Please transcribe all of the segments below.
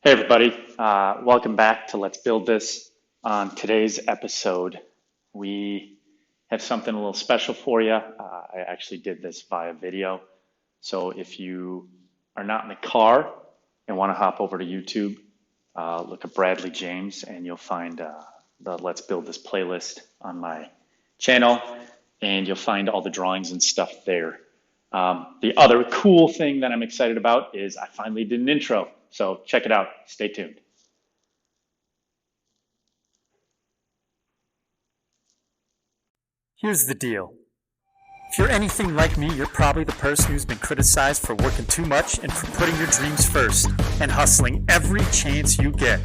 Hey everybody, welcome back to Let's Build This. On today's episode, we have something a little special for you. I actually did this via video. So if you are not in the car and want to hop over to YouTube, look at Bradley James and you'll find the Let's Build This playlist on my channel, and you'll find all the drawings and stuff there. The other cool thing that I'm excited about is I finally did an intro. So check it out. Stay tuned. Here's the deal. If you're anything like me, you're probably the person who's been criticized for working too much and for putting your dreams first and hustling every chance you get.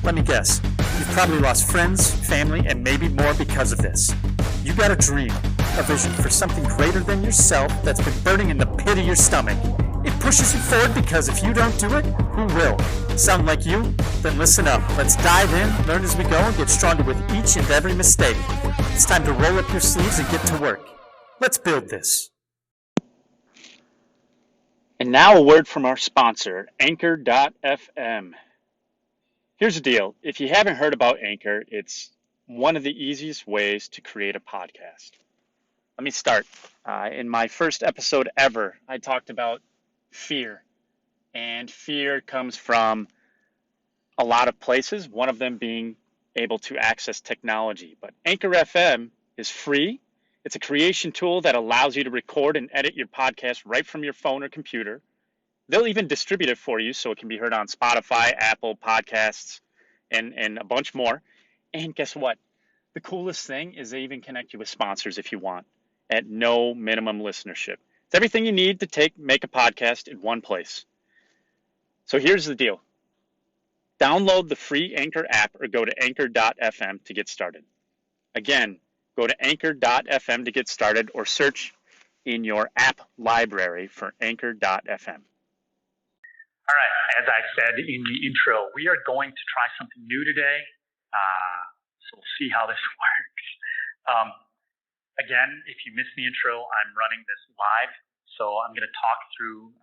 Let me guess. You've probably lost friends, family, and maybe more because of this. You got a dream, a vision for something greater than yourself that's been burning in the pit of your stomach. It pushes you forward because if you don't do it, who will? Sound like you? Then listen up. Let's dive in, learn as we go, and get stronger with each and every mistake. It's time to roll up your sleeves and get to work. Let's build this. And now a word from our sponsor, Anchor.fm. Here's the deal. If you haven't heard about Anchor, it's one of the easiest ways to create a podcast. Let me start. In my first episode ever, I talked about fear. And fear comes from a lot of places, one of them being able to access technology. But Anchor FM is free. It's a creation tool that allows you to record and edit your podcast right from your phone or computer. They'll even distribute it for you so it can be heard on Spotify, Apple Podcasts, and a bunch more. And guess what? The coolest thing is they even connect you with sponsors if you want at no minimum listenership. It's everything you need to make a podcast in one place. So here's the deal. Download the free Anchor app or go to anchor.fm to get started. Again, go to anchor.fm to get started or search in your app library for anchor.fm. All right, as I said in the intro, we are going to try something new today. So we'll see how this works. Again, if you missed the intro, I'm running this live. So I'm going to talk through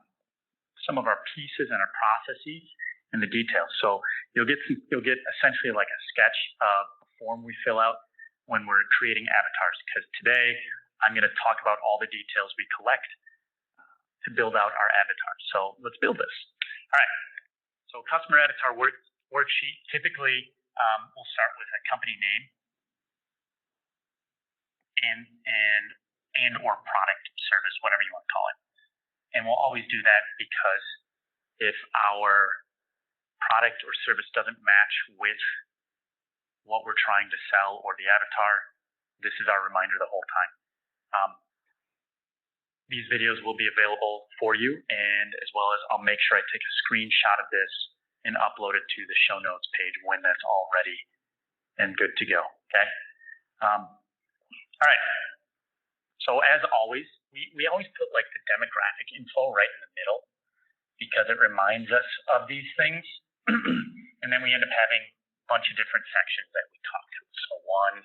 some of our pieces and our processes and the details. So you'll get essentially like a sketch of a form we fill out when we're creating avatars. Because today I'm going to talk about all the details we collect to build out our avatar. So let's build this. All right. So customer avatar worksheet. Typically, we'll start with a company name and or product, service, whatever you want to call it. And we'll always do that because if our product or service doesn't match with what we're trying to sell or the avatar, this is our reminder the whole time. These videos will be available for you, and as well as I'll make sure I take a screenshot of this and upload it to the show notes page when that's all ready and good to go. Okay. All right. So as always, we always put like the demographic info right in the middle because it reminds us of these things. And then we end up having a bunch of different sections that we talk to. So one,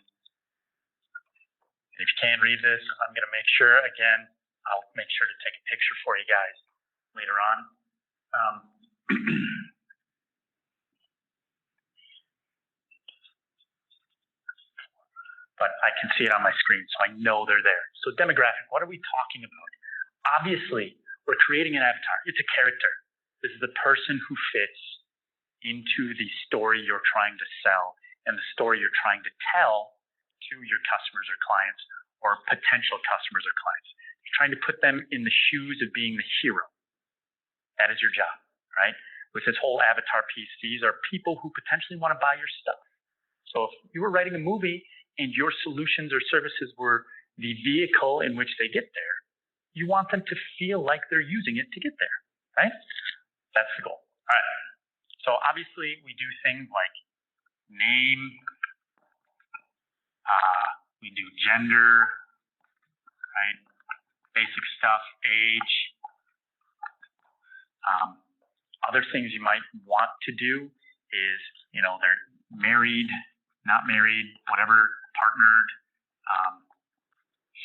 and if you can't read this, I'm going to make sure, again, I'll make sure to take a picture for you guys later on. But I can see it on my screen, so I know they're there. So demographic, what are we talking about? Obviously, we're creating an avatar. It's a character. This is the person who fits into the story you're trying to sell and the story you're trying to tell to your customers or clients or potential customers or clients. You're trying to put them in the shoes of being the hero. That is your job, right? With this whole avatar piece, these are people who potentially want to buy your stuff. So if you were writing a movie and your solutions or services were the vehicle in which they get there, you want them to feel like they're using it to get there, right? That's the goal. All right. So obviously we do things like name, we do gender, right? Basic stuff, age. Other things you might want to do is, they're married, not married, whatever, partnered,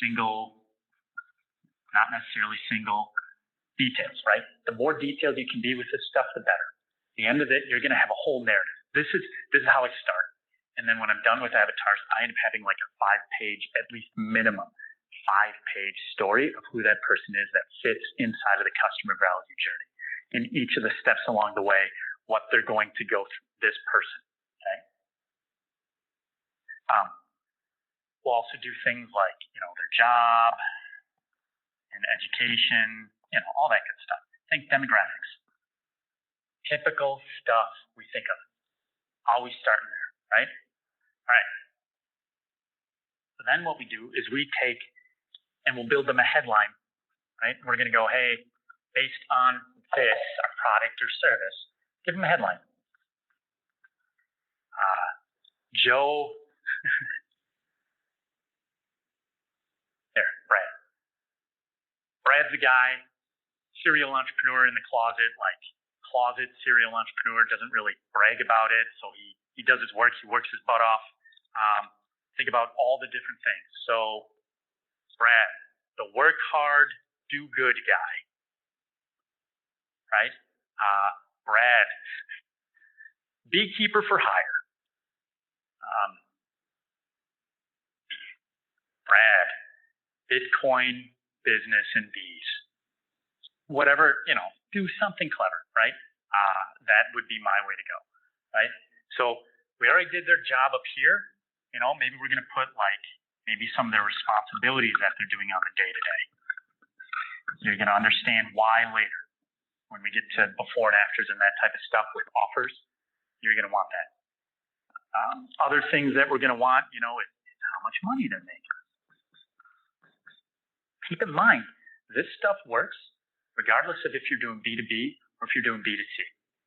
single, not necessarily single, details, right? The more detailed you can be with this stuff, the better. the end of it, you're going to have a whole narrative. This is how I start. And then when I'm done with avatars, I end up having like a 5-page, at least minimum 5-page story of who that person is that fits inside of the customer value journey. In each of the steps along the way, what they're going to go through, this person. Okay. We'll also do things like, their job and education, all that good stuff. Think demographics. Typical stuff we think of. Always starting there, right? All right. So then what we do is we take and we'll build them a headline, right? We're going to go, hey, based on this, our product or service, give them a headline. Joe, there, Brad. Brad's the guy, serial entrepreneur in the closet, like closet serial entrepreneur, doesn't really brag about it. So he does his work, he works his butt off. Think about all the different things. So Brad, the work hard, do good guy, right? Brad, beekeeper for hire. Brad, Bitcoin, business, and bees. Whatever, do something clever, right? That would be my way to go, right? So we already did their job up here. Maybe we're going to put maybe some of their responsibilities that they're doing on the day-to-day. You're going to understand why later. When we get to before and afters and that type of stuff with offers, you're going to want that. Other things that we're going to want, is how much money they're making. Keep in mind, this stuff works regardless of if you're doing B2B or if you're doing B2C.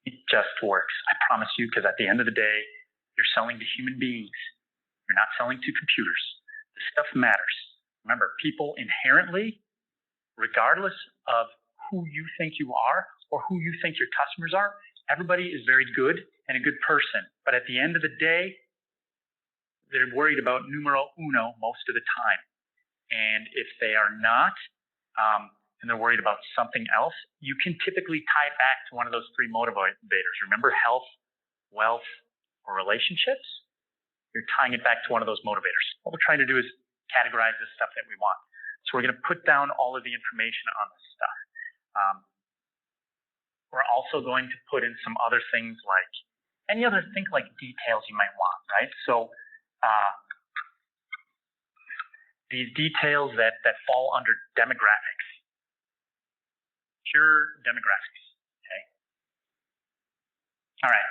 It just works. I promise you, because at the end of the day, you're selling to human beings. You're not selling to computers. This stuff matters. Remember, people inherently, regardless of who you think you are or who you think your customers are, everybody is very good and a good person. But at the end of the day, they're worried about numero uno most of the time. And if they are not, and they're worried about something else, you can typically tie it back to one of those 3 motivators. Remember health, wealth, or relationships? You're tying it back to one of those motivators. What we're trying to do is categorize the stuff that we want. So we're going to put down all of the information on this stuff. We're also going to put in some other things like any other details you might want, right? So these details that fall under demographics, pure demographics, okay? All right.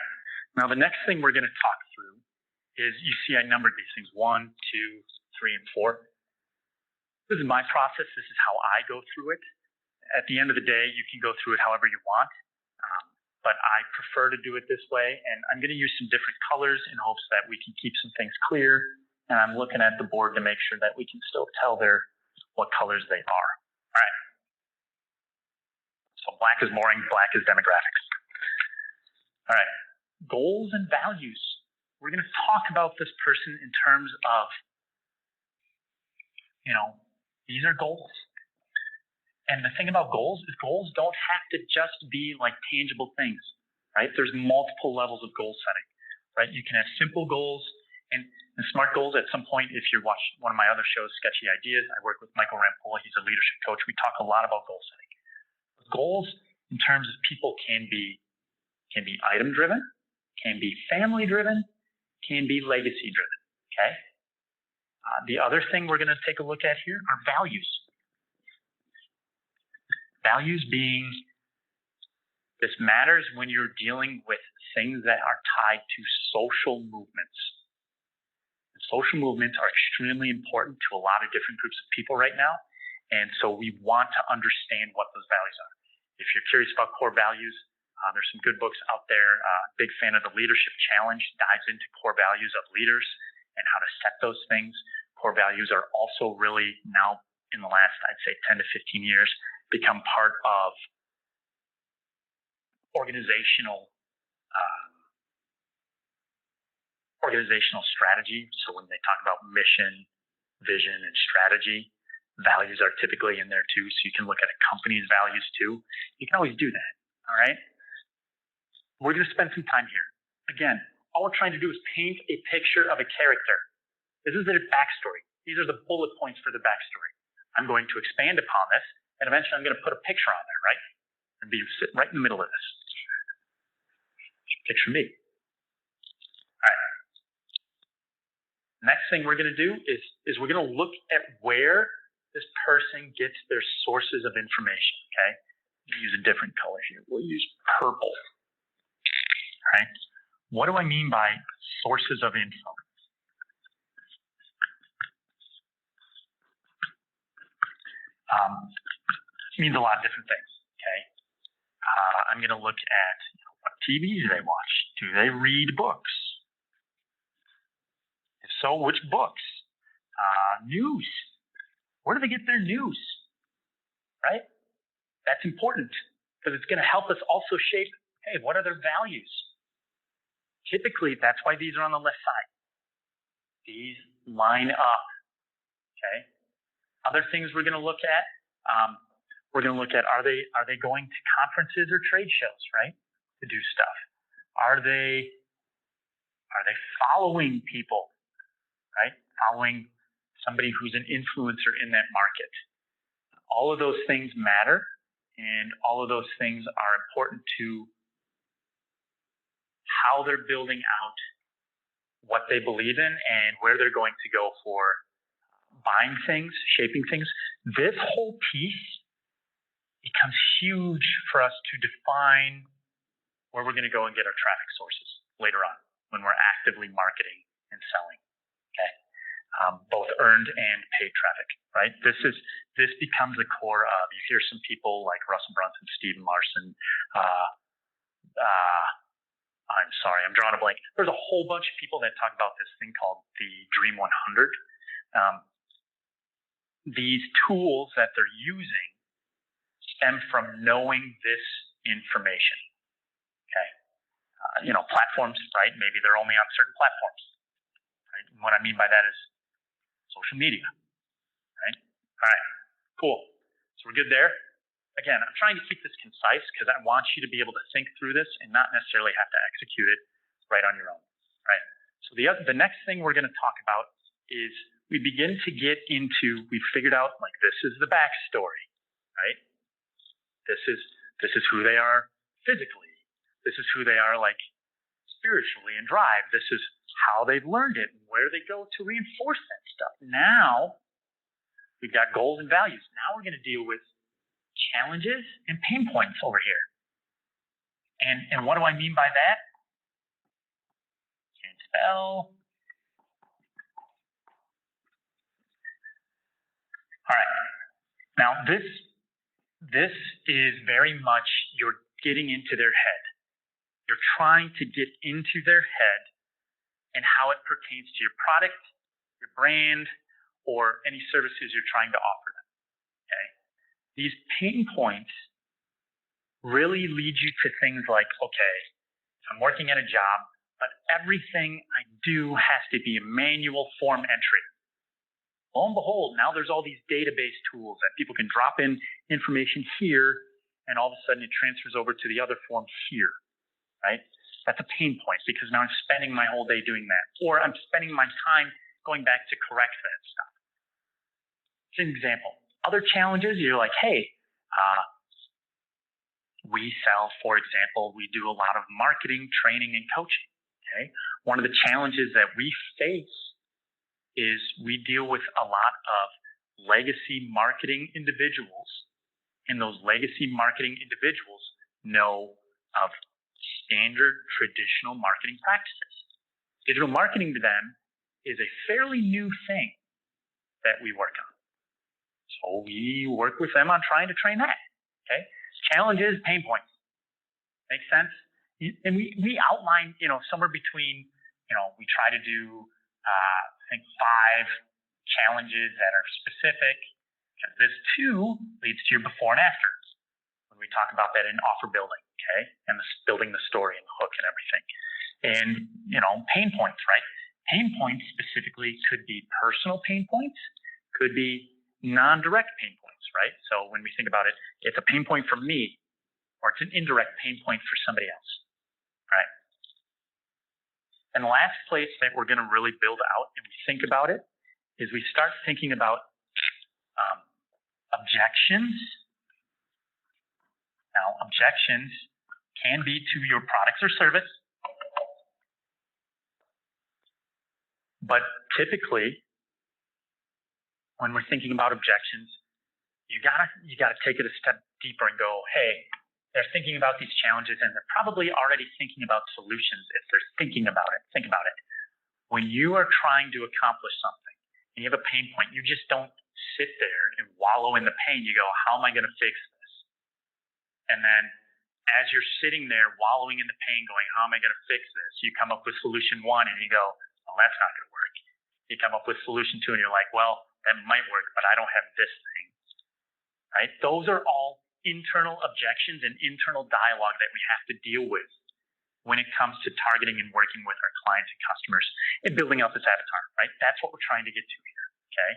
Now the next thing we're going to talk through is, you see I numbered these things, 1, 2, 3, and 4. This is my process. This is how I go through it. At the end of the day, you can go through it however you want, but I prefer to do it this way. And I'm going to use some different colors in hopes that we can keep some things clear. And I'm looking at the board to make sure that we can still tell what colors they are. All right. So black is boring, black is demographics. All right. Goals and values. We're going to talk about this person in terms of, these are goals. And the thing about goals is goals don't have to just be tangible things, right? There's multiple levels of goal setting, right? You can have simple goals and smart goals. At some point, if you watch one of my other shows, Sketchy Ideas, I work with Michael Rampolla. He's a leadership coach. We talk a lot about goal setting. Goals in terms of people can be item driven, can be family driven, can be legacy driven, okay? The other thing we're going to take a look at here are values. Values being, this matters when you're dealing with things that are tied to social movements. And social movements are extremely important to a lot of different groups of people right now. And so we want to understand what those values are. If you're curious about core values, there's some good books out there. Big fan of the Leadership Challenge, dives into core values of leaders and how to set those things. Core values are also really now, in the last, I'd say 10 to 15 years, become part of organizational strategy. So when they talk about mission, vision, and strategy, values are typically in there too. So you can look at a company's values too. You can always do that. All right. We're going to spend some time here. Again, all we're trying to do is paint a picture of a character. This is their backstory. These are the bullet points for the backstory. I'm going to expand upon this, and eventually I'm going to put a picture on there, right? And be sitting right in the middle of this. Picture me. All right. Next thing we're going to do is we're going to look at where this person gets their sources of information, okay? We'll use a different color here. We'll use purple. All right. What do I mean by sources of info? It means a lot of different things, okay? I'm going to look at what TV do they watch? Do they read books? If so, which books? News. Where do they get their news? Right? That's important because it's going to help us also shape, hey, what are their values? Typically, that's why these are on the left side. These line up, okay? Other things we're going to look at, are they going to conferences or trade shows, right? To do stuff. Are they following people, right? Following somebody who's an influencer in that market. All of those things matter, and all of those things are important to how they're building out what they believe in and where they're going to go for buying things, shaping things. This whole piece becomes huge for us to define where we're going to go and get our traffic sources later on when we're actively marketing and selling, okay? Both earned and paid traffic, right? This becomes the core of, you hear some people like Russell Brunson, Stephen Larson, I'm sorry, I'm drawing a blank. There's a whole bunch of people that talk about this thing called the Dream 100. These tools that they're using stem from knowing this information, okay? Platforms, right? Maybe they're only on certain platforms, right? And what I mean by that is social media, right? All right, cool. So we're good there. Again, I'm trying to keep this concise because I want you to be able to think through this and not necessarily have to execute it right on your own, right? So the next thing we're going to talk about is we begin to get into, we've figured out like this is the backstory, right? This is who they are physically. This is who they are like spiritually and drive. This is how they've learned it and where they go to reinforce that stuff. Now we've got goals and values. Now we're going to deal with challenges and pain points over here. And what do I mean by that? Can't spell. All right. Now this is very much you're getting into their head. You're trying to get into their head and how it pertains to your product, your brand, or any services you're trying to offer them. Okay? These pain points really lead you to things like, okay, I'm working at a job, but everything I do has to be a manual form entry. Lo and behold, now there's all these database tools that people can drop in information here, and all of a sudden it transfers over to the other form here, right? That's a pain point because now I'm spending my whole day doing that, or I'm spending my time going back to correct that stuff. It's an example. Other challenges, you're like, hey, we sell, for example, we do a lot of marketing, training, and coaching, okay? One of the challenges that we face is we deal with a lot of legacy marketing individuals, and those legacy marketing individuals know of standard traditional marketing practices. Digital marketing to them is a fairly new thing that we work on. So we work with them on trying to train that, okay? Challenges, pain points. Make sense? And we outline, somewhere between, we try to do, I think 5 challenges that are specific, because this too leads to your before and after when we talk about that in offer building, okay? And building the story and the hook and everything. And, pain points, right? Pain points specifically could be personal pain points, could be non-direct pain points, right? So when we think about it, it's a pain point for me, or it's an indirect pain point for somebody else. And the last place that we're going to really build out and we think about it is we start thinking about objections. Now, objections can be to your products or service, but typically, when we're thinking about objections, you gotta take it a step deeper and go, hey, they're thinking about these challenges and they're probably already thinking about solutions if they're thinking about it. Think about it. When you are trying to accomplish something and you have a pain point, you just don't sit there and wallow in the pain. You go, how am I going to fix this? And then as you're sitting there wallowing in the pain going, how am I going to fix this? You come up with solution one and you go, well, that's not going to work. You come up with solution two and you're like, well, that might work, but I don't have this thing. Right? Those are all internal objections and internal dialogue that we have to deal with when it comes to targeting and working with our clients and customers and building out this avatar, right? That's what we're trying to get to here, okay?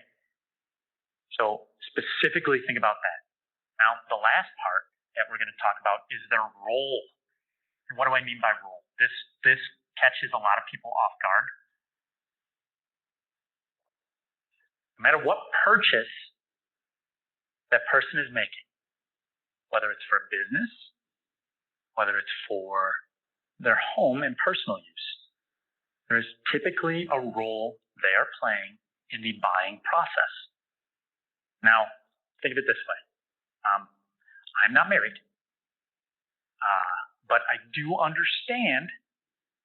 So specifically think about that. Now, the last part that we're going to talk about is their role. And what do I mean by role? This catches a lot of people off guard. No matter what purchase that person is making, whether it's for business, whether it's for their home and personal use, there's typically a role they are playing in the buying process. Now, think of it this way. I'm not married, but I do understand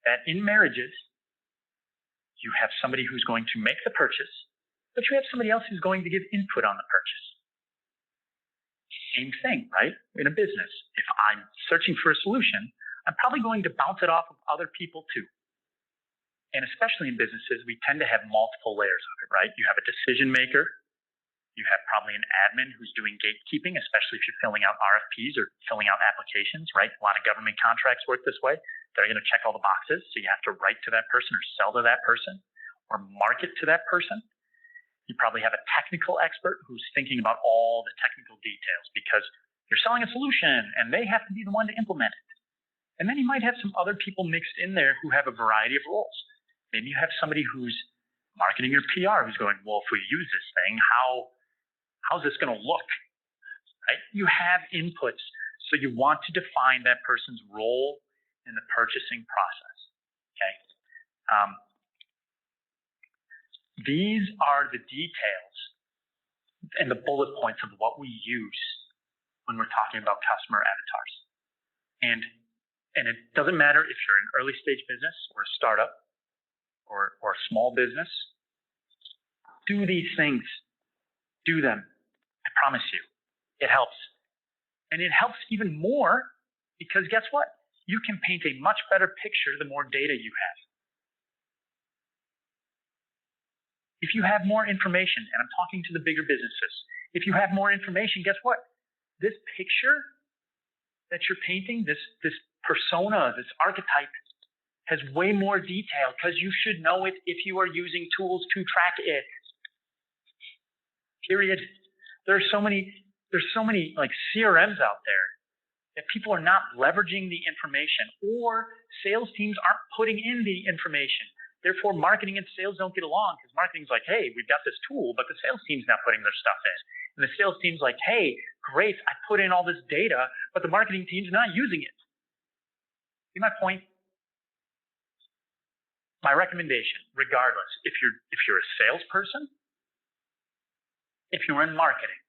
that in marriages, you have somebody who's going to make the purchase, but you have somebody else who's going to give input on the purchase. Same thing, right? In a business, if I'm searching for a solution, I'm probably going to bounce it off of other people too. And especially in businesses, we tend to have multiple layers of it, right? You have a decision maker. You have probably an admin who's doing gatekeeping, especially if you're filling out RFPs or filling out applications, right? A lot of government contracts work this way. They're going to check all the boxes. So you have to write to that person or sell to that person or market to that person. You probably have a technical expert who's thinking about all the technical details because you're selling a solution and they have to be the one to implement it. And then you might have some other people mixed in there who have a variety of roles. Maybe you have somebody who's marketing or PR who's going, well, if we use this thing, how's this going to look? Right? You have inputs. So you want to define that person's role in the purchasing process. Okay. These are the details and the bullet points of what we use when we're talking about customer avatars. And it doesn't matter if you're an early stage business or a startup or a small business. Do these things. Do them. I promise you. It helps. And it helps even more because guess what? You can paint a much better picture the more data you have. If you have more information, and I'm talking to the bigger businesses, if you have more information, guess what? This picture that you're painting, this persona, this archetype, has way more detail because you should know it if you are using tools to track it. Period. There's so many like CRMs out there that people are not leveraging the information or sales teams aren't putting in the information. Therefore, marketing and sales don't get along because marketing's like, hey, we've got this tool, but the sales team's not putting their stuff in. And the sales team's like, hey, great, I put in all this data, but the marketing team's not using it. See my point? My recommendation, regardless, if you're a salesperson, if you're in marketing,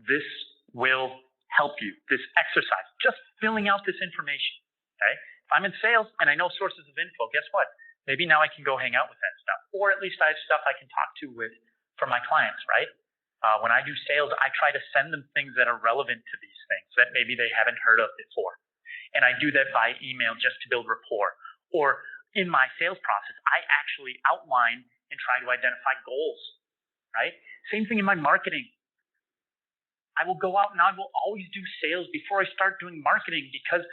this will help you. This exercise, just filling out this information. Okay? If I'm in sales and I know sources of info, guess what? Maybe now I can go hang out with that stuff, or at least I have stuff I can talk to for my clients, right? When I do sales, I try to send them things that are relevant to these things that maybe they haven't heard of before. And I do that by email just to build rapport. Or in my sales process, I actually outline and try to identify goals, right? Same thing in my marketing. I will go out and I will always do sales before I start doing marketing because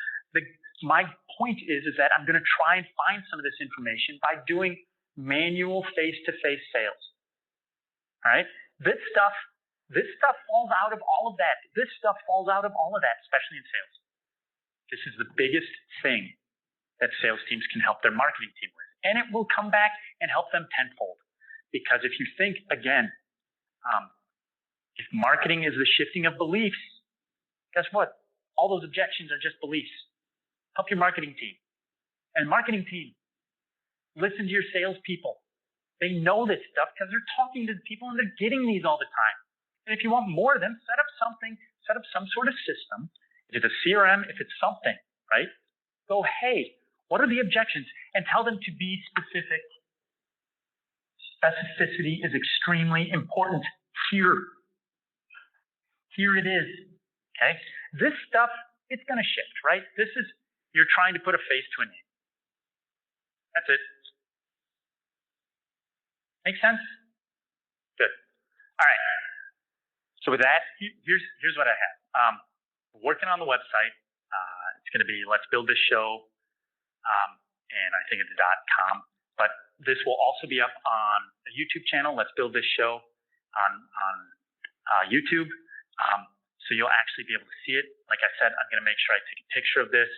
my point is that I'm going to try and find some of this information by doing manual face-to-face sales. All right? This stuff falls out of all of that. This stuff falls out of all of that, especially in sales. This is the biggest thing that sales teams can help their marketing team with. And it will come back and help them tenfold. Because if you think, again, if marketing is the shifting of beliefs, guess what? All those objections are just beliefs. Help your marketing team. And marketing team, listen to your salespeople. They know this stuff because they're talking to the people and they're getting these all the time. And if you want more of them, set up some sort of system. If it's a CRM, if it's something, right? Go, hey, what are the objections? And tell them to be specific. Specificity is extremely important here. Here it is, okay? This stuff, it's going to shift, right? This is, you're trying to put a face to a name. That's it. Make sense? Good. All right. So with that, here's what I have. Working on the website. It's going to be Let's Build This Show, and I think it's .com. But this will also be up on the YouTube channel, Let's Build This Show, on YouTube. So you'll actually be able to see it. Like I said, I'm going to make sure I take a picture of this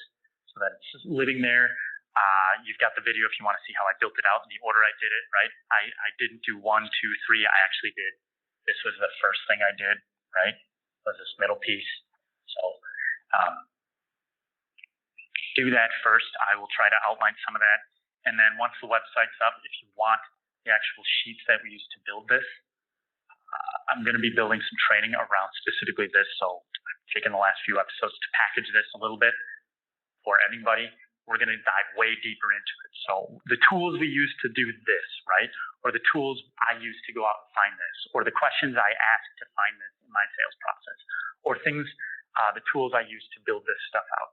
so that it's just living there. You've got the video if you want to see how I built it out in the order I did it, right? I didn't do 1, 2, 3. I actually did. This was the first thing I did, right? Was this middle piece. So do that first. I will try to outline some of that. And then once the website's up, if you want the actual sheets that we used to build this, I'm going to be building some training around specifically this. So I've taken the last few episodes to package this a little bit for anybody. We're going to dive way deeper into it. So the tools we use to do this, right? Or the tools I use to go out and find this, or the questions I ask to find this in my sales process, or things, the tools I use to build this stuff out.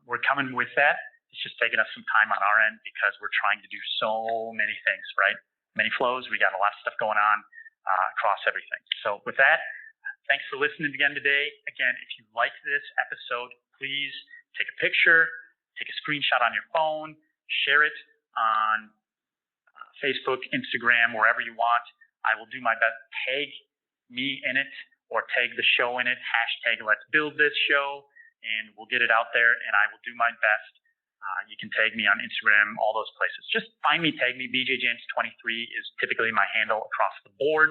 We're coming with that. It's just taking us some time on our end because we're trying to do so many things, right? Many flows. We got a lot of stuff going on across everything. So with that, thanks for listening again today. Again, if you like this episode, please take a picture, take a screenshot on your phone, share it on Facebook, Instagram, wherever you want. I will do my best. Tag me in it or tag the show in it. Hashtag Let's Build This Show, and we'll get it out there, and I will do my best. You can tag me on Instagram, all those places. Just find me, tag me. BJJames23 is typically my handle across the board,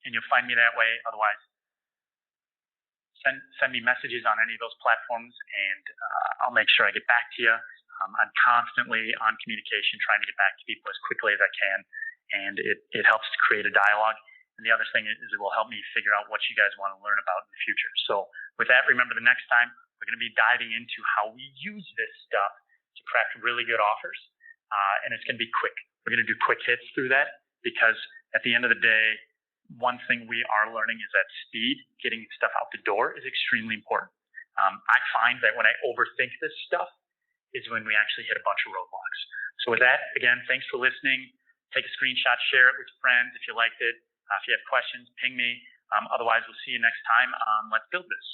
and you'll find me that way. Otherwise, send me messages on any of those platforms, and I'll make sure I get back to you. I'm constantly on communication, trying to get back to people as quickly as I can, and it helps to create a dialogue. And the other thing is it will help me figure out what you guys want to learn about in the future. So with that, remember the next time we're going to be diving into how we use this stuff to craft really good offers, and it's going to be quick. We're going to do quick hits through that because at the end of the day, one thing we are learning is that speed, getting stuff out the door, is extremely important. I find that when I overthink this stuff is when we actually hit a bunch of roadblocks. So with that, again, thanks for listening. Take a screenshot, share it with your friends if you liked it. If you have questions, ping me. Otherwise, we'll see you next time on Let's Build This.